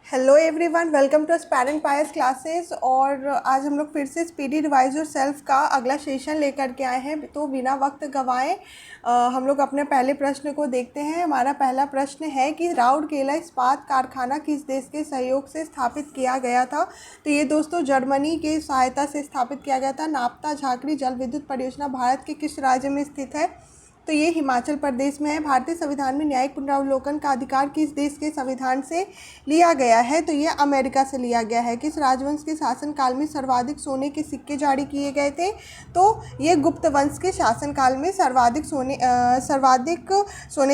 Hello everyone, welcome to aspirant pious classes. और आज हम लोग फिर से स्पीडी रिवाइज योर सेल्फ का अगला सेशन लेकर के आए हैं। तो बिना वक्त गंवाए हम लोग अपने पहले प्रश्न को देखते हैं। हमारा पहला प्रश्न है कि राउरकेला इस्पात कारखाना किस देश के सहयोग से स्थापित किया गया था। तो ये दोस्तों जर्मनी की सहायता से स्थापित किया गया था। नाप्ता झाकड़ी जल विद्युत परियोजना भारत के किस राज्य में स्थित है। तो ये हिमाचल प्रदेश में है। भारतीय संविधान में न्यायिक पुनरावलोकन का अधिकार किस देश के संविधान से लिया गया है। तो ये अमेरिका से लिया गया है। किस राजवंश के शासनकाल में सर्वाधिक सोने के सिक्के जारी किए गए थे। तो ये गुप्त वंश के शासनकाल में सर्वाधिक सोने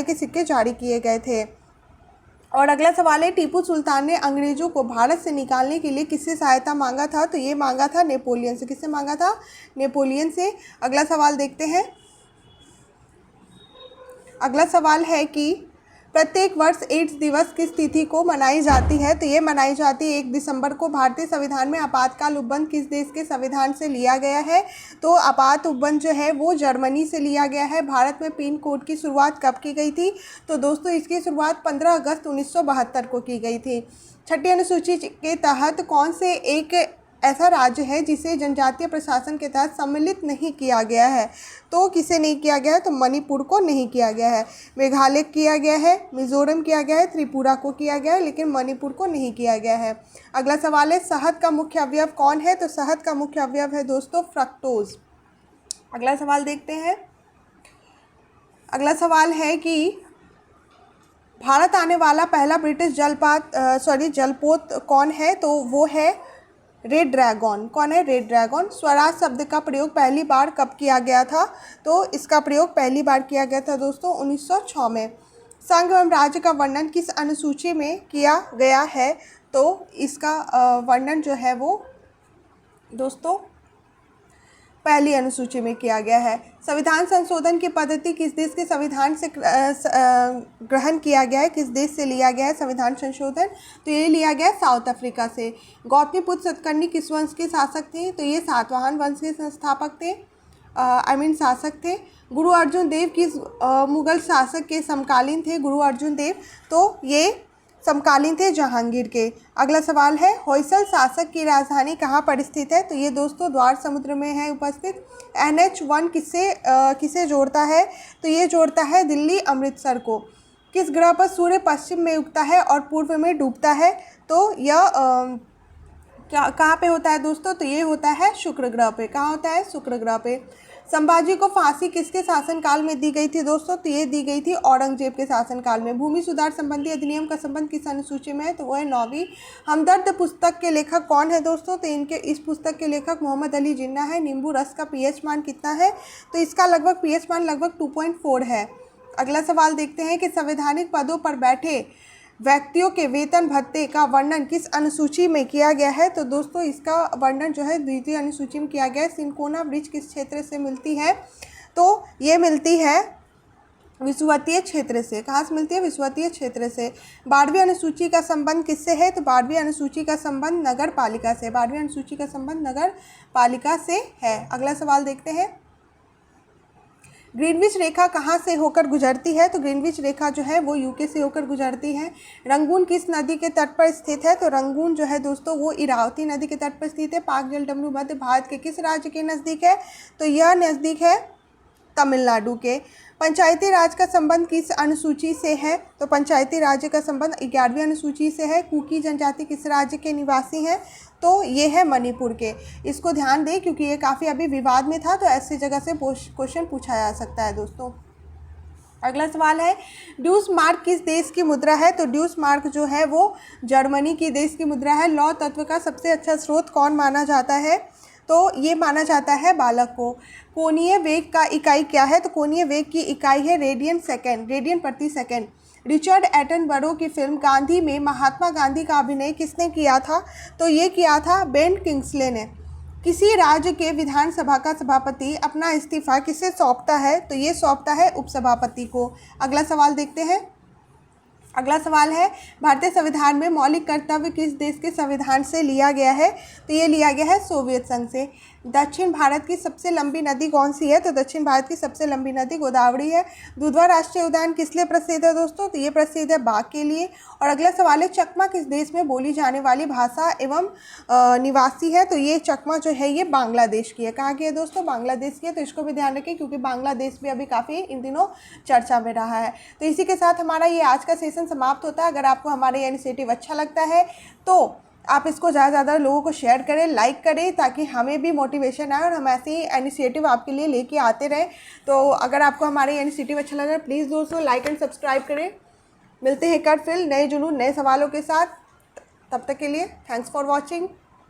के सिक्के जारी किए गए थे। और अगला सवाल है, टीपू सुल्तान ने अंग्रेजों को भारत से निकालने के लिए किससे सहायता मांगा था। तो ये मांगा था नेपोलियन से। किससे मांगा था? नेपोलियन से। अगला सवाल देखते हैं। अगला सवाल है कि प्रत्येक वर्ष एड्स दिवस किस तिथि को मनाई जाती है। तो ये मनाई जाती है 1 दिसंबर को। भारतीय संविधान में आपातकाल उपबंध किस देश के संविधान से लिया गया है। तो आपात उपबंध जो है वो जर्मनी से लिया गया है। भारत में पिन कोड की शुरुआत कब की गई थी। तो दोस्तों इसकी शुरुआत 15 अगस्त 1972 को की गई थी। छठी अनुसूची के तहत कौन से एक ऐसा राज्य है जिसे जनजातीय प्रशासन के तहत सम्मिलित नहीं किया गया है। तो किसे नहीं किया गया है। तो मणिपुर को नहीं किया गया है। मेघालय किया गया है, मिजोरम किया गया है, त्रिपुरा को किया गया है, लेकिन मणिपुर को नहीं किया गया है। अगला सवाल है, शहद का मुख्य अवयव कौन है। तो शहद का मुख्य अवयव है दोस्तों फ्रक्टोज। अगला सवाल देखते हैं। अगला सवाल है कि भारत आने वाला पहला ब्रिटिश जलपोत कौन है। तो वो है रेड ड्रैगन। कौन है? Red dragon. स्वराज शब्द का प्रयोग पहली बार कब किया गया था। तो इसका प्रयोग पहली बार किया गया था दोस्तों 1906 में। संघ एवं राज्य का वर्णन किस अनुसूची में किया गया है। तो इसका वर्णन जो है वो दोस्तों पहली अनुसूची में किया गया है। संविधान संशोधन की पद्धति किस देश के संविधान से ग्रहण किया गया है। किस देश से लिया गया है संविधान संशोधन। तो ये लिया गया है साउथ अफ्रीका से। गौतमीपुत्र सतकर्णी किस वंश के शासक थे। तो ये सातवाहन वंश के संस्थापक थे, शासक थे। गुरु अर्जुन देव किस मुगल शासक के समकालीन थे। गुरु अर्जुन देव तो ये समकालीन थे जहांगीर के। अगला सवाल है, होयसल शासक की राजधानी कहाँ पर स्थित है। तो ये दोस्तों द्वार समुद्र में है उपस्थित। NH1 किसे जोड़ता है। तो ये जोड़ता है दिल्ली अमृतसर को। किस ग्रह पर सूर्य पश्चिम में उगता है और पूर्व में डूबता है। तो यह कहाँ पे होता है दोस्तों। तो ये होता है शुक्र ग्रह पे। कहाँ होता है? शुक्र ग्रह पे। संभाजी को फांसी किसके शासनकाल में दी गई थी दोस्तों। तो ये दी गई थी औरंगजेब के शासनकाल में। भूमि सुधार संबंधी अधिनियम का संबंध किस अनुसूची में है। तो वो है 9वीं। हमदर्द पुस्तक के लेखक कौन है दोस्तों। तो इस पुस्तक के लेखक मोहम्मद अली जिन्ना है। नींबू रस का pH मान कितना है। तो इसका लगभग pH मान लगभग 2.4 है। अगला सवाल देखते हैं कि संवैधानिक पदों पर बैठे व्यक्तियों के वेतन भत्ते का वर्णन किस अनुसूची में किया गया है। तो दोस्तों इसका वर्णन जो है द्वितीय अनुसूची में किया गया है। सिंकोना ब्रिज किस क्षेत्र से मिलती है। तो ये मिलती है विषुवतीय क्षेत्र से। कहाँ से मिलती है? विषुवतीय क्षेत्र से। 12वीं अनुसूची का संबंध किससे है। तो 12वीं अनुसूची का संबंध नगर पालिका से। 12वीं अनुसूची का संबंध नगर पालिका से है। अगला सवाल देखते हैं। ग्रीनविच रेखा कहाँ से होकर गुजरती है। तो ग्रीनविच रेखा जो है वो यूके से होकर गुजरती है। रंगून किस नदी के तट पर स्थित है। तो रंगून जो है दोस्तों वो इरावती नदी के तट पर स्थित है। पाक जलडमरू मध्य भारत के किस राज्य के नज़दीक है। तो यह नज़दीक है तमिलनाडु के। पंचायती राज का संबंध किस अनुसूची से है। तो पंचायती राज्य का संबंध 11वीं अनुसूची से है। कुकी जनजाति किस राज्य के निवासी हैं। तो ये है मणिपुर के। इसको ध्यान दें क्योंकि ये काफ़ी अभी विवाद में था। तो ऐसी जगह से क्वेश्चन पूछा जा सकता है दोस्तों। अगला सवाल है, ड्यूस मार्क किस देश की मुद्रा है। तो ड्यूस मार्क जो है वो जर्मनी की देश की मुद्रा है। लौह तत्व का सबसे अच्छा स्रोत कौन माना जाता है। तो ये माना जाता है बालक को। कोणीय वेग का इकाई क्या है। तो कोणीय वेग की इकाई है रेडियन सेकेंड, रेडियन प्रति सेकेंड। रिचर्ड एटनबरो की फिल्म गांधी में महात्मा गांधी का अभिनय किसने किया था। तो ये किया था बेन किंग्सले ने। किसी राज्य के विधानसभा का सभापति अपना इस्तीफा किसे सौंपता है। तो ये सौंपता है उपसभापति को। अगला सवाल देखते हैं। अगला सवाल है, भारतीय संविधान में मौलिक कर्तव्य किस देश के संविधान से लिया गया है। तो ये लिया गया है सोवियत संघ से। दक्षिण भारत की सबसे लंबी नदी कौन सी है? तो दक्षिण भारत की सबसे लंबी नदी गोदावरी है। दुधवा राष्ट्रीय उद्यान किस लिए प्रसिद्ध है दोस्तों? तो ये प्रसिद्ध है बाघ के लिए। और अगला सवाल है, चकमा किस देश में बोली जाने वाली भाषा एवं निवासी है? तो ये चकमा जो है ये बांग्लादेश की है। कहाँ की है दोस्तों? बांग्लादेश की है। तो इसको भी ध्यान रखें क्योंकि बांग्लादेश भी अभी काफ़ी इन दिनों चर्चा में रहा है। तो इसी के साथ हमारा ये आज का सेशन समाप्त होता है। अगर आपको हमारा ये इनिशिएटिव अच्छा लगता है तो आप इसको ज़्यादा से ज़्यादा लोगों को शेयर करें, लाइक करें, ताकि हमें भी मोटिवेशन आए और हम ऐसे ही इनिशिएटिव आपके लिए लेके आते रहें। तो अगर आपको हमारे इनिशिएटिव अच्छा लगा प्लीज़ दोस्तों लाइक एंड सब्सक्राइब करें। मिलते हैं कल फिर नए जुनून नए सवालों के साथ। तब तक के लिए थैंक्स फॉर वॉचिंग।